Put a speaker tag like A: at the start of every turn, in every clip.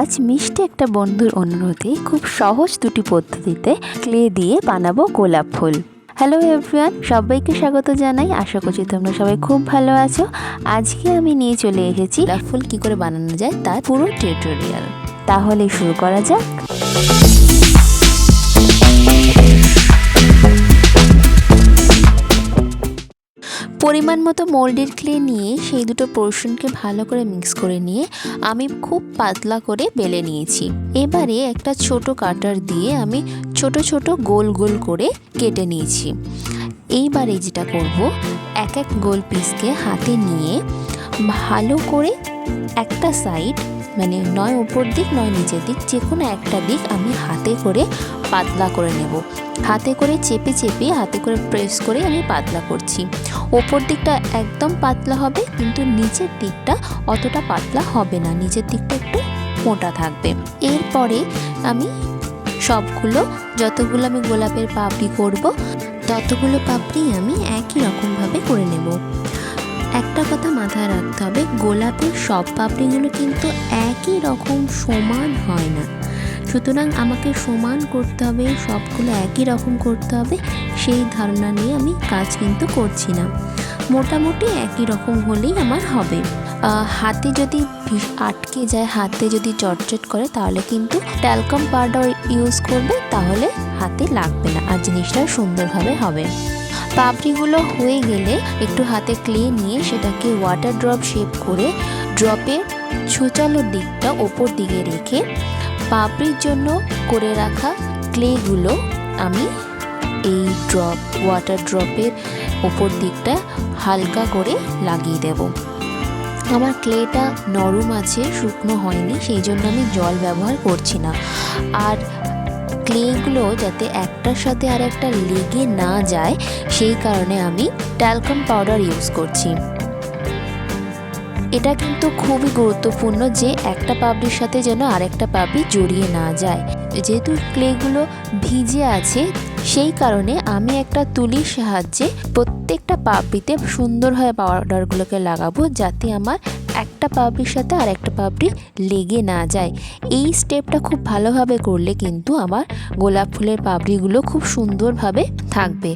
A: আজ মিষ্টি একটা বন্ধুর অনুরোধে খুব সহজ দুটি পদ্ধতিতে ক্লে দিয়ে বানাবো গোলাপ ফুল। হ্যালো এভরিওয়ান, সবাইকে স্বাগত জানাই। আশা করছি তোমরা সবাই খুব ভালো আছো। আজকে আমি নিয়ে চলে এসেছি গোলাপ ফুল কী করে বানানো যায় তার পুরো টিউটোরিয়াল। তাহলে শুরু করা যাক। পরিমাণ মতো মোল্ডের ক্লে নিয়ে সেই দুটো পোর্শনকে ভালো করে মিক্স করে নিয়ে আমি খুব পাতলা করে বেলে নিয়েছি। এবারে একটা ছোট কাটার দিয়ে আমি ছোট ছোট গোল গোল করে কেটে নিয়েছি। এইবারে যেটা করব, এক এক গোল পিসকে হাতে নিয়ে ভালো করে একটা সাইড, মানে নয় উপর দিক নয় নিচের দিক, যে কোনো একটা দিক আমি হাতে করে পাতলা করে নেব। হাতে করে চেপে চেপে হাতে করে প্রেস করে আমি পাতলা করছি। ওপর দিকটা একদম পাতলা হবে, কিন্তু নিচের দিকটা অতটা পাতলা হবে না, নিচের দিকটা একটু মোটা থাকবে। এরপরে আমি যতগুলো আমি গোলাপের পাপড়ি করব ততগুলো পাপড়ি আমি একই রকমভাবে করে নেব। একটা কথা মাথায় রাখতে হবে, গোলাপের সব পাপড়িগুলো কিন্তু একই রকম সমান হয় না। সুতরাং আমাকে সমান করতে হবে, সবগুলো একই রকম করতে হবে, সেই ধারণা নিয়ে আমি কাজ কিন্তু করছি না। মোটামুটি একই রকম হলেই আমার হবে। হাতে যদি আটকে যায়, হাতে যদি চটচট করে, তাহলে কিন্তু ট্যালকাম পাউডার ইউজ করবে, তাহলে হাতে লাগবে না আর জিনিসটা সুন্দরভাবে হবে। পাপড়িগুলো হয়ে গেলে একটু হাতে ক্লে নিয়ে সেটাকে ওয়াটার ড্রপ শেপ করে ড্রপের ছোচালো দিকটা ওপর দিকে রেখে পাপড়ির জন্য করে রাখা ক্লেগুলো আমি এই ওয়াটার ড্রপের ওপর দিকটা হালকা করে লাগিয়ে দেব। আমার ক্লেটা নরম আছে, শুকনো হয়নি, সেই জন্য আমি জল ব্যবহার করছি না। আর ক্লেগুলো যাতে একটার সাথে আর একটা লেগে না যায়, সেই কারণে আমি ট্যালকাম পাউডার ইউজ করছি। এটা কিন্তু খুবই গুরুত্বপূর্ণ যে একটা পাপড়ির সাথে যেন আরেকটা পাপড়ি জড়িয়ে না যায়। যেহেতু ক্লেগুলো ভিজে আছে, সেই কারণে আমি একটা তুলির সাহায্যে প্রত্যেকটা পাপড়িতে সুন্দরভাবে পাউডারগুলোকে লাগাবো, যাতে আমার একটা পাপড়ির সাথে আর একটা পাপড়ি লেগে না যায়। এই স্টেপটা খুব ভালোভাবে করলে কিন্তু আমার গোলাপ ফুলের পাপড়িগুলো খুব সুন্দরভাবে থাকবে।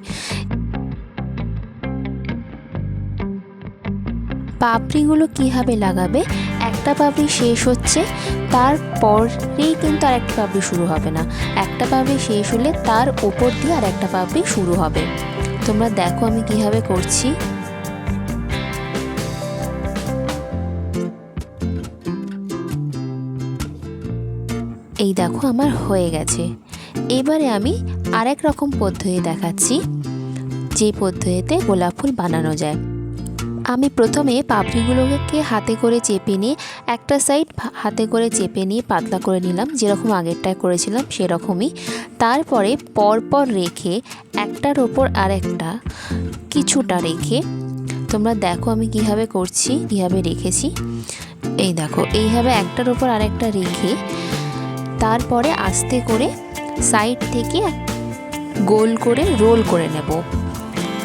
A: পাপড়িগুলো কীভাবে লাগাবে, একটা পাপড়ি শেষ হচ্ছে, তারপরেই কিন্তু আর একটা পাপড়ি শুরু হবে না। একটা পাপড়ি শেষ হলে তার ওপর দিয়ে আর একটা পাপড়ি শুরু হবে। তোমরা দেখো আমি কীভাবে করছি। এই দেখো আমার হয়ে গেছে। এবারে আমি আরেক রকম পদ্ধতি দেখাচ্ছি, যে পদ্ধতিতে গোলাপ ফুল বানানো যায়। আমি প্রথমে পাপড়িগুলোকে হাতে করে চেপে নিয়ে একটা সাইড হাতে করে চেপে নিয়ে পাতলা করে নিলাম, যেরকম আগেরটায় করেছিলাম সেরকমই। তারপরে পরপর রেখে একটার ওপর আরেকটা কিছুটা রেখে, তোমরা দেখো আমি কীভাবে করছি, কীভাবে রেখেছি। এই দেখো এইভাবে একটার ওপর আরেকটা রেখে তারপরে আস্তে করে সাইড থেকে গোল করে রোল করে নেব।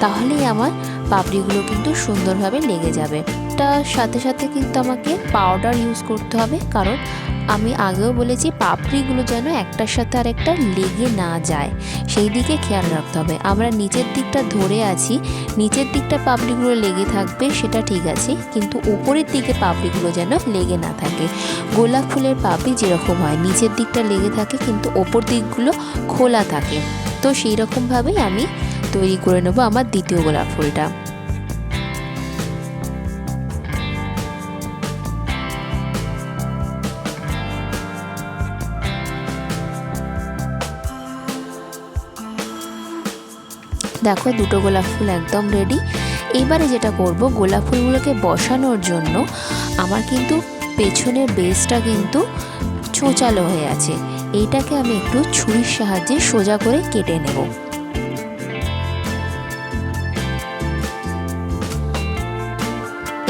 A: তাহলেই আমার পাপড়িগুলো কিন্তু সুন্দরভাবে লেগে যাবে। তার সাথে সাথে কিন্তু আমাকে পাউডার ইউজ করতে হবে, কারণ আমি আগেও বলেছি পাপড়িগুলো যেন একটার সাথে আরেকটা লেগে না যায়, সেই দিকে খেয়াল রাখতে হবে। আমরা নিচের দিকটা ধরে আছি, নিচের দিকটা পাপড়িগুলো লেগে থাকবে, সেটা ঠিক আছে, কিন্তু উপরের দিকে পাপড়িগুলো যেন লেগে না থাকে। গোলাপ ফুলের পাপড়ি যেরকম হয়, নিচের দিকটা লেগে থাকে কিন্তু ওপর দিকগুলো খোলা থাকে। তো সেই রকমভাবেই আমি তৈরি করে নেব আমার দ্বিতীয় গোলাপ ফুলটা। দেখো দুটো গোলাপ ফুল একদম রেডি। এবারে যেটা করব, গোলাপ ফুলগুলোকে বসানোর জন্য আমার কিন্তু পেছনের বেসটা কিন্তু ছোঁচালো হয়ে আছে। এইটাকে আমি একটু ছুরির সাহায্যে সোজা করে কেটে নেব।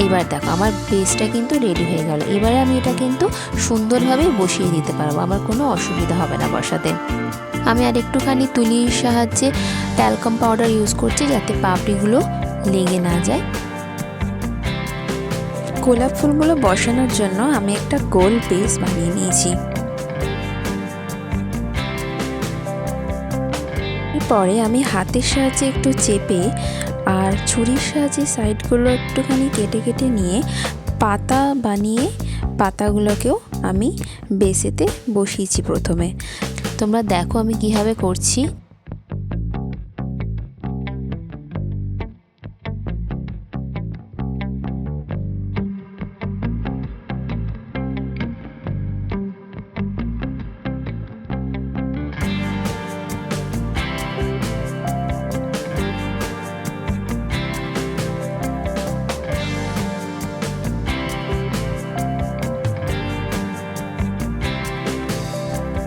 A: এবার দেখো আমার বেসটা কিন্তু রেডি হয়ে গেল। এবারে আমি এটা কিন্তু সুন্দরভাবে বসিয়ে দিতে পারবো, আমার কোনো অসুবিধা হবে না বসাতে। আমি আর একটুখানি তুলির সাহায্যে ট্যালকাম পাউডার ইউজ করছি, যাতে পাপড়িগুলো লেগে না যায়। গোলাপ ফুলগুলো বসানোর জন্য আমি একটা গোল বেস বানিয়ে নিয়েছি। এরপরে আমি হাতের সাহায্যে একটু চেপে আর ছুরির সাহায্যে সাইডগুলো একটুখানি কেটে কেটে নিয়ে পাতা বানিয়ে পাতাগুলোকেও আমি বেসেতে বসিয়েছি প্রথমে। তোমরা দেখো আমি কিভাবে করছি।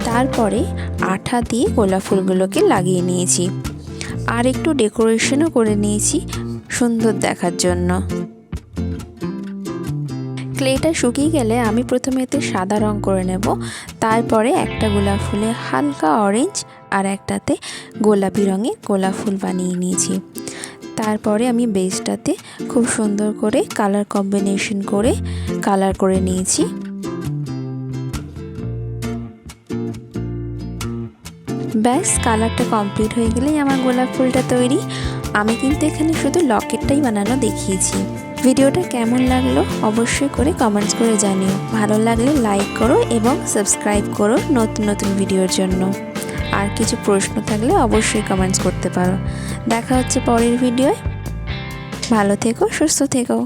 A: তারপরে আঠা দিয়ে গোলাপ ফুলগুলোকে লাগিয়ে নিয়েছি আর একটু ডেকোরেশনও করে নিয়েছি সুন্দর দেখার জন্য। ক্লেটা শুকিয়ে গেলে আমি প্রথমে এতে সাদা রং করে নেব, তারপরে একটা গোলাপ ফুলে হালকা অরেঞ্জ আর একটাতে গোলাপি রঙের গোলাপ ফুল বানিয়ে নিয়েছি। তারপরে আমি বেসটাতে খুব সুন্দর করে কালার কম্বিনেশন করে কালার করে নিয়েছি। ব্যাস কালারটা কমপ্লিট হয়ে গেলেই আমার গোলাপ ফুলটা তৈরি। আমি কিন্তু এখানে শুধু লকেটটাই বানানো দেখিয়েছি। ভিডিওটা কেমন লাগলো অবশ্যই করে কমেন্টস করে জানিও। ভালো লাগলে লাইক করো এবং সাবস্ক্রাইব করো নতুন নতুন ভিডিওর জন্য। আর কিছু প্রশ্ন থাকলে অবশ্যই কমেন্টস করতে পারো। দেখা হচ্ছে পরের ভিডিওয়। ভালো থেকো, সুস্থ থেকো।